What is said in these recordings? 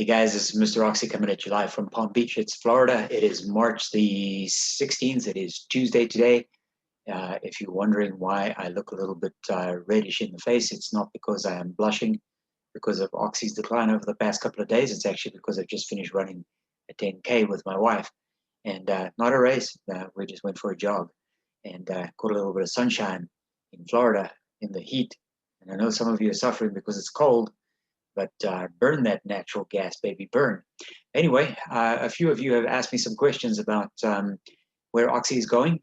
Hey guys, this is Mr. Oxy coming at you live from Palm Beach. It's Florida. It is March the 16th. It is Tuesday today. If you're wondering why I look a little bit reddish in the face, it's not because I am blushing because of Oxy's decline over the past couple of days. It's actually because I've just finished running a 10K with my wife. And not a race. We just went for a jog and caught a little bit of sunshine in Florida in the heat. And I know some of you are suffering because it's cold. But burn that natural gas, baby, burn. Anyway, a few of you have asked me some questions about where Oxy is going.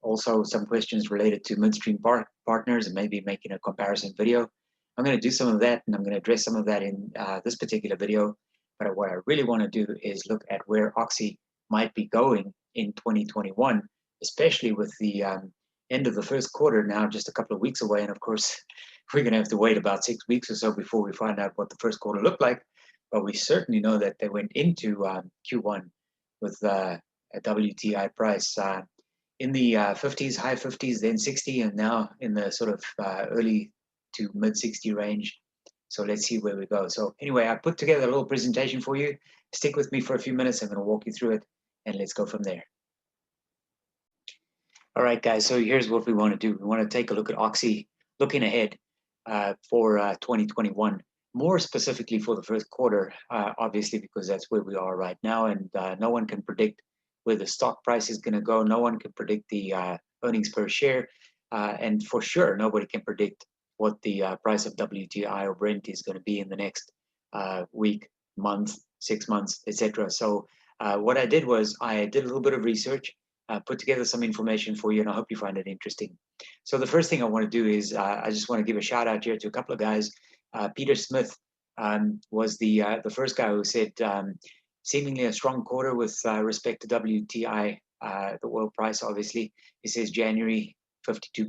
Also, some questions related to midstream partners and maybe making a comparison video. I'm going to do some of that, and I'm going to address some of that in this particular video. But what I really want to do is look at where Oxy might be going in 2021, especially with the end of the first quarter now just a couple of weeks away. And of course, we're going to have to wait about 6 weeks or so before we find out what the first quarter looked like. But we certainly know that they went into Q1 with a WTI price in the 50s, high 50s, then 60, and now in the sort of early to mid 60 range. So let's see where we go. So anyway, I put together a little presentation for you. Stick with me for a few minutes. I'm going to walk you through it, and let's go from there. All right, guys, so here's what we want to do. We want to take a look at Oxy looking ahead for 2021, more specifically for the first quarter, obviously, because that's where we are right now, and no one can predict where the stock price is going to go. No one can predict the earnings per share, and for sure, nobody can predict what the price of WTI or Brent is going to be in the next week, month, 6 months, etc. So what I did was I did a little bit of research, put together some information for you, and I hope you find it interesting. So the first thing I want to do is I just want to give a shout out here to a couple of guys. Peter Smith was the first guy who said seemingly a strong quarter with respect to WTI, the oil price. Obviously, he says January $52,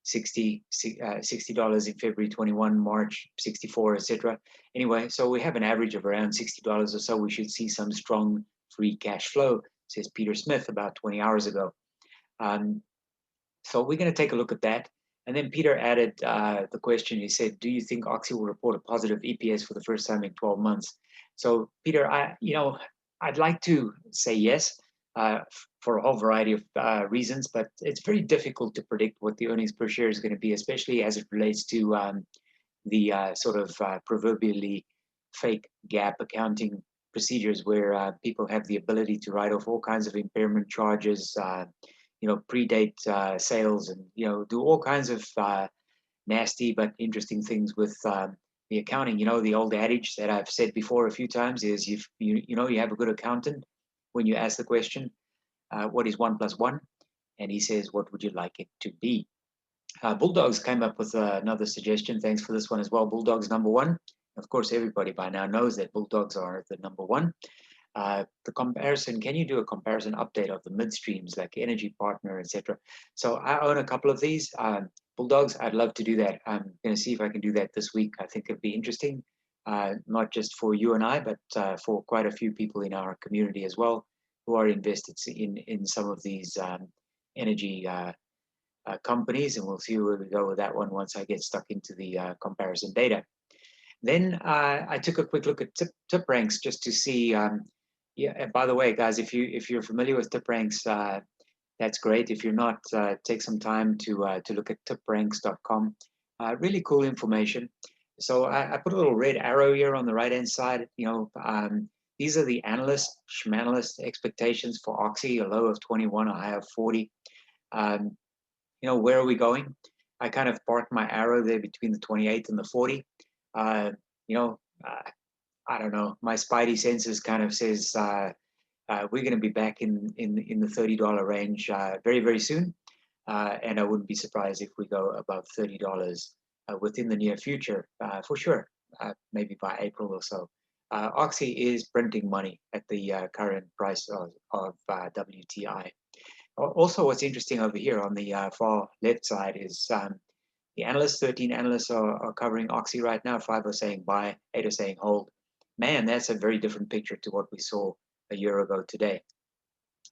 $60 in February 21, March 64, etc. Anyway, so we have an average of around $60 or so. We should see some strong free cash flow, says Peter Smith about 20 hours ago. So we're going to take a look at that. And then Peter added the question. He said, do you think Oxy will report a positive EPS for the first time in 12 months? So Peter, I'd like to say yes for a whole variety of reasons, but it's very difficult to predict what the earnings per share is going to be, especially as it relates to the sort of proverbially fake GAAP accounting procedures where people have the ability to write off all kinds of impairment charges, predate sales, and do all kinds of nasty but interesting things with the accounting. The old adage that I've said before a few times is you have a good accountant when you ask the question, what is 1 + 1? And he says, what would you like it to be? Bulldogs came up with another suggestion. Thanks for this one as well. Bulldogs number 1. Of course, everybody by now knows that Bulldogs are the number 1. The comparison, can you do a comparison update of the midstreams like Energy Partner, etc.? So I own a couple of these. Bulldogs, I'd love to do that. I'm going to see if I can do that this week. I think it'd be interesting, not just for you and I, but for quite a few people in our community as well who are invested in some of these energy companies. And we'll see where we go with that one once I get stuck into the comparison data. Then I took a quick look at tip ranks just to see. Yeah. By the way, guys, if you're familiar with tip ranks, that's great. If you're not, take some time to look at tipranks.com. Really cool information. So I put a little red arrow here on the right hand side. These are the analyst expectations for Oxy: a low of 21, a high of 40. Where are we going? I kind of parked my arrow there between the 28 and the 40. I don't know. My spidey senses kind of says we're going to be back in the $30 range very, very soon. And I wouldn't be surprised if we go above $30 within the near future, for sure, maybe by April or so. Oxy is printing money at the current price of WTI. Also, what's interesting over here on the far left side is the analysts, 13 analysts are covering Oxy right now. 5 are saying buy, 8 are saying hold. Man, that's a very different picture to what we saw a year ago today.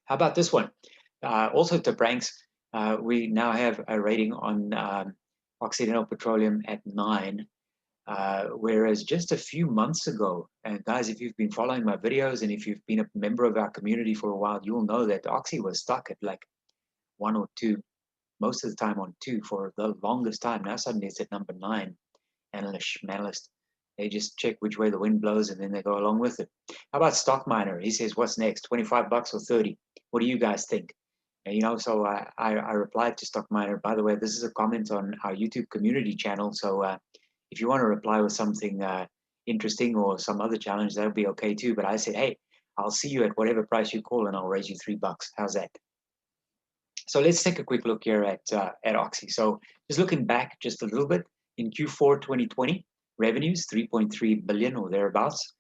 How about this one? Also to Branks, we now have a rating on Occidental Petroleum at 9. Whereas just a few months ago, and guys, if you've been following my videos and if you've been a member of our community for a while, you'll know that Oxy was stuck at like 1 or 2, most of the time on 2 for the longest time. Now suddenly it's at number 9. Analyst. They just check which way the wind blows and then they go along with it. How about Stock Miner? He says, what's next? 25 bucks or 30? What do you guys think? And, you know, so I replied to Stock Miner. By the way, this is a comment on our YouTube community channel. So if you want to reply with something interesting or some other challenge, that'll be okay too. But I said, hey, I'll see you at whatever price you call and I'll raise you $3. How's that? So let's take a quick look here at Oxy. So just looking back just a little bit, in Q4 2020, revenues 3.3 billion or thereabouts,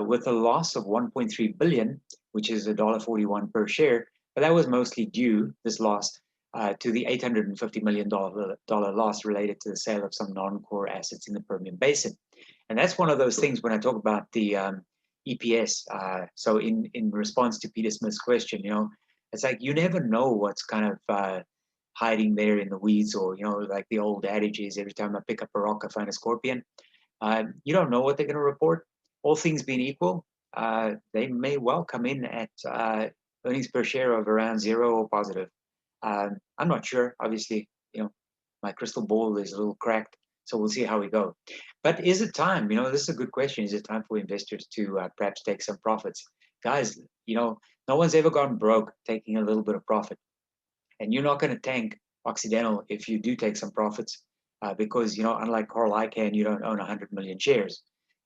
with a loss of 1.3 billion, which is $1.41 per share. But that was mostly due, this loss, to the $850 million loss related to the sale of some non-core assets in the Permian Basin. And that's one of those things when I talk about the EPS. So in response to Peter Smith's question, you know, it's like you never know what's kind of hiding there in the weeds, or, you know, like the old adage is, every time I pick up a rock, I find a scorpion. You don't know what they're going to report. All things being equal, they may well come in at earnings per share of around 0 or positive. I'm not sure. Obviously, you know, my crystal ball is a little cracked, so we'll see how we go. But is it time? You know, this is a good question. Is it time for investors to perhaps take some profits? Guys, you know, no one's ever gone broke taking a little bit of profit. And you're not going to tank Occidental if you do take some profits, because, you know, unlike Carl Icahn, you don't own 100 million shares,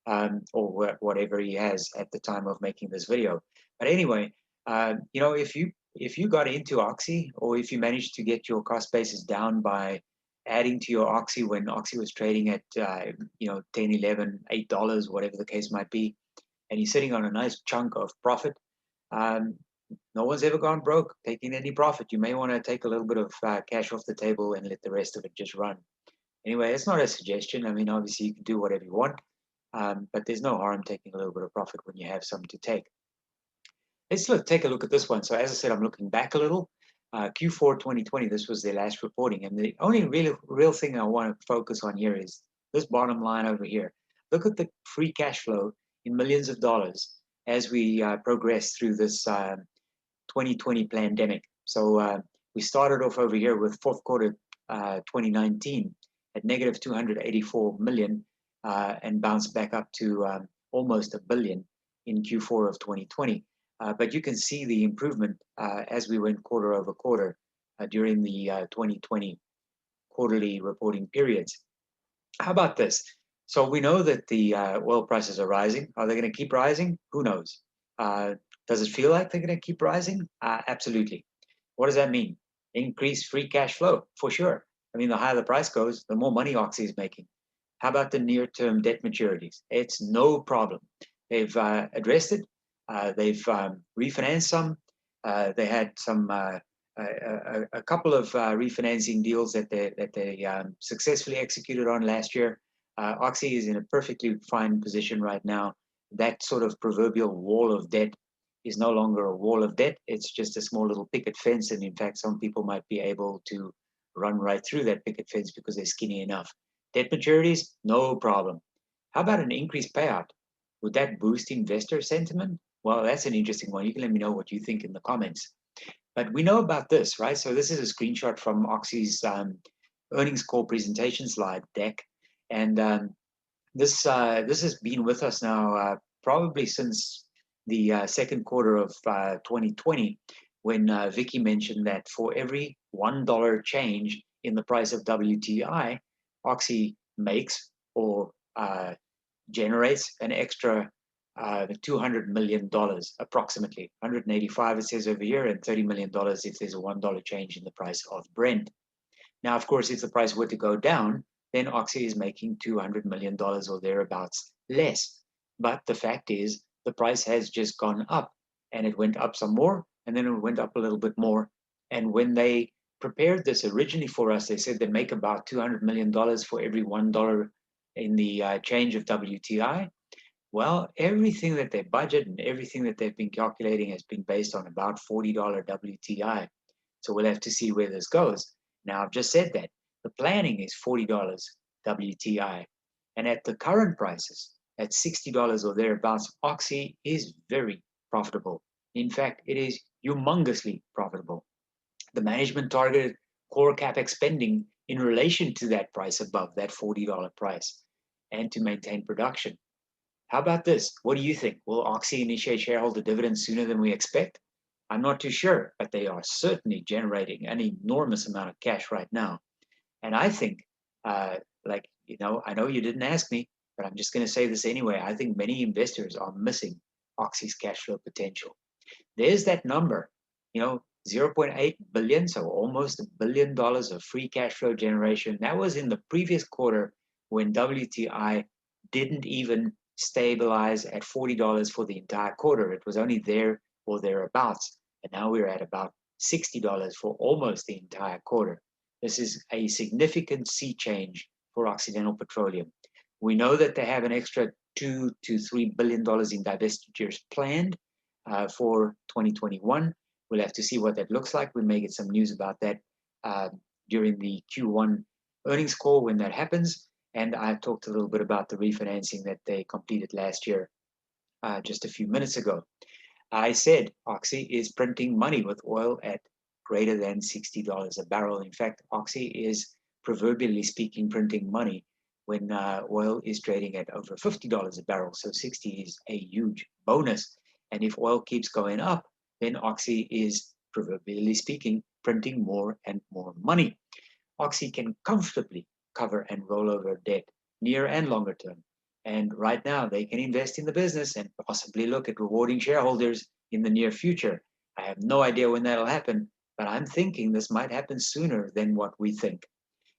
or whatever he has at the time of making this video. But anyway, you know, if you got into Oxy, or if you managed to get your cost basis down by adding to your Oxy when Oxy was trading at you know, 10, 11, $8, whatever the case might be, and you're sitting on a nice chunk of profit, no one's ever gone broke taking any profit. You may want to take a little bit of cash off the table and let the rest of it just run. Anyway, it's not a suggestion. I mean, obviously you can do whatever you want, but there's no harm taking a little bit of profit when you have some to take. Let's take a look at this one. So as I said, I'm looking back a little. Q4 2020, this was their last reporting. And the only real thing I want to focus on here is this bottom line over here. Look at the free cash flow in millions of dollars as we progress through this 2020 pandemic. So we started off over here with fourth quarter 2019 at negative 284 million, and bounced back up to almost $1 billion in Q4 of 2020. But you can see the improvement as we went quarter over quarter during the 2020 quarterly reporting periods. How about this? So we know that the oil prices are rising. Are they going to keep rising? Who knows? Does it feel like they're going to keep rising? Absolutely. What does that mean? Increased free cash flow, for sure. I mean, the higher the price goes, the more money Oxy is making. How about the near-term debt maturities? It's no problem. They've addressed it. They've refinanced some. They had some a couple of refinancing deals that they successfully executed on last year. Oxy is in a perfectly fine position right now. That sort of proverbial wall of debt is no longer a wall of debt. It's just a small little picket fence. And in fact, some people might be able to run right through that picket fence because they're skinny enough. Debt maturities, no problem. How about an increased payout? Would that boost investor sentiment? Well, that's an interesting one. You can let me know what you think in the comments. But we know about this, right? So this is a screenshot from Oxy's earnings call presentation slide deck. And this has been with us now probably since the second quarter of 2020, when Vicky mentioned that for every $1 change in the price of WTI, Oxy makes or generates an extra $200 million, approximately 185 it says over here, and $30 million if there's a $1 change in the price of Brent. Now, of course, if the price were to go down, then Oxy is making $200 million or thereabouts less. But the fact is, the price has just gone up, and it went up some more, and then it went up a little bit more. And when they prepared this originally for us, they said they make about $200 million for every $1 in the change of WTI. Well, everything that they budget and everything that they've been calculating has been based on about $40 WTI. So we'll have to see where this goes. Now, I've just said that the planning is $40 WTI. And at the current prices, at $60 or thereabouts, Oxy is very profitable. In fact, it is humongously profitable. The management targeted core capex spending in relation to that price above that $40 price and to maintain production. How about this? What do you think? Will Oxy initiate shareholder dividends sooner than we expect? I'm not too sure, but they are certainly generating an enormous amount of cash right now. And I think, I know you didn't ask me, but I'm just going to say this anyway. I think many investors are missing Oxy's cash flow potential. There's that number, 0.8 billion, so almost $1 billion of free cash flow generation. That was in the previous quarter when WTI didn't even stabilize at $40 for the entire quarter. It was only there or thereabouts. And now we're at about $60 for almost the entire quarter. This is a significant sea change for Occidental Petroleum. We know that they have an extra $2 to $3 billion in divestitures planned for 2021. We'll have to see what that looks like. We may get some news about that during the Q1 earnings call when that happens. And I talked a little bit about the refinancing that they completed last year just a few minutes ago. I said Oxy is printing money with oil at greater than $60 a barrel. In fact, Oxy is, proverbially speaking, printing money when oil is trading at over $50 a barrel. So 60 is a huge bonus. And if oil keeps going up, then Oxy is, proverbially speaking, printing more and more money. Oxy can comfortably cover and roll over debt near and longer term. And right now, they can invest in the business and possibly look at rewarding shareholders in the near future. I have no idea when that'll happen, but I'm thinking this might happen sooner than what we think.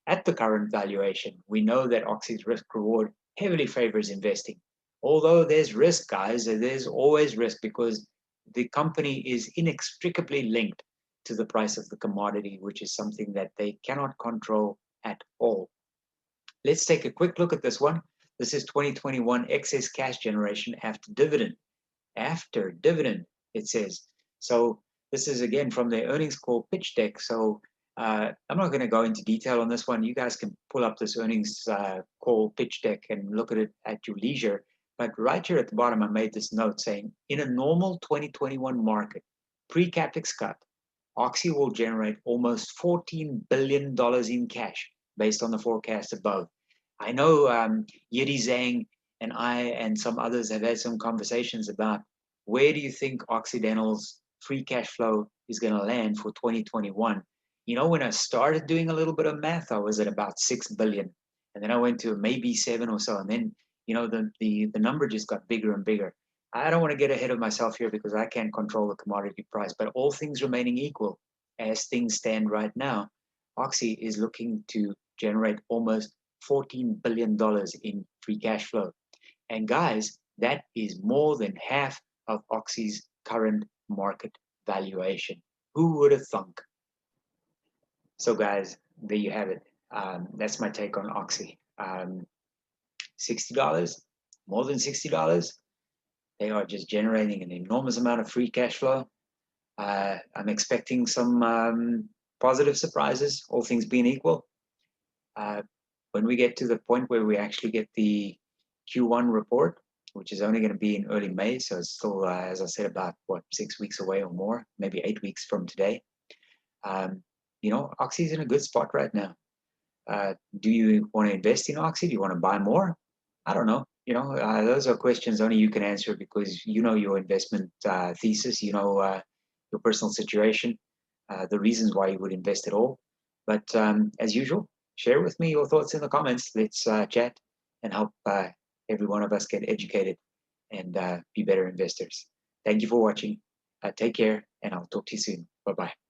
At the current valuation, we know that Oxy's risk reward heavily favors investing. Although there's risk, guys, there's always risk because the company is inextricably linked to the price of the commodity, which is something that they cannot control at all. Let's take a quick look at this one. This is 2021 excess cash generation after dividend. After dividend, it says. So this is again from the earnings call pitch deck. So I'm not going to go into detail on this one. You guys can pull up this earnings call pitch deck and look at it at your leisure. But right here at the bottom, I made this note saying, in a normal 2021 market, pre-capex cut, Oxy will generate almost $14 billion in cash based on the forecast above. I know Yidi Zhang and I and some others have had some conversations about where do you think Occidental's free cash flow is going to land for 2021. When I started doing a little bit of math, I was at about 6 billion. And then I went to maybe 7 or so. And then, the number just got bigger and bigger. I don't want to get ahead of myself here because I can't control the commodity price. But all things remaining equal, as things stand right now, Oxy is looking to generate almost $14 billion in free cash flow. And guys, that is more than half of Oxy's current market valuation. Who would have thunk? So guys, there you have it. That's my take on Oxy. $60, more than $60. They are just generating an enormous amount of free cash flow. I'm expecting some positive surprises, all things being equal. When we get to the point where we actually get the Q1 report, which is only going to be in early May, so it's still, as I said, about 6 weeks away or more, maybe 8 weeks from today. Oxy's in a good spot right now. Do you want to invest in Oxy? Do you want to buy more? I don't know. Those are questions only you can answer because you know your investment thesis, your personal situation, the reasons why you would invest at all. But as usual, share with me your thoughts in the comments. Let's chat and help every one of us get educated and be better investors. Thank you for watching. Take care, and I'll talk to you soon. Bye-bye.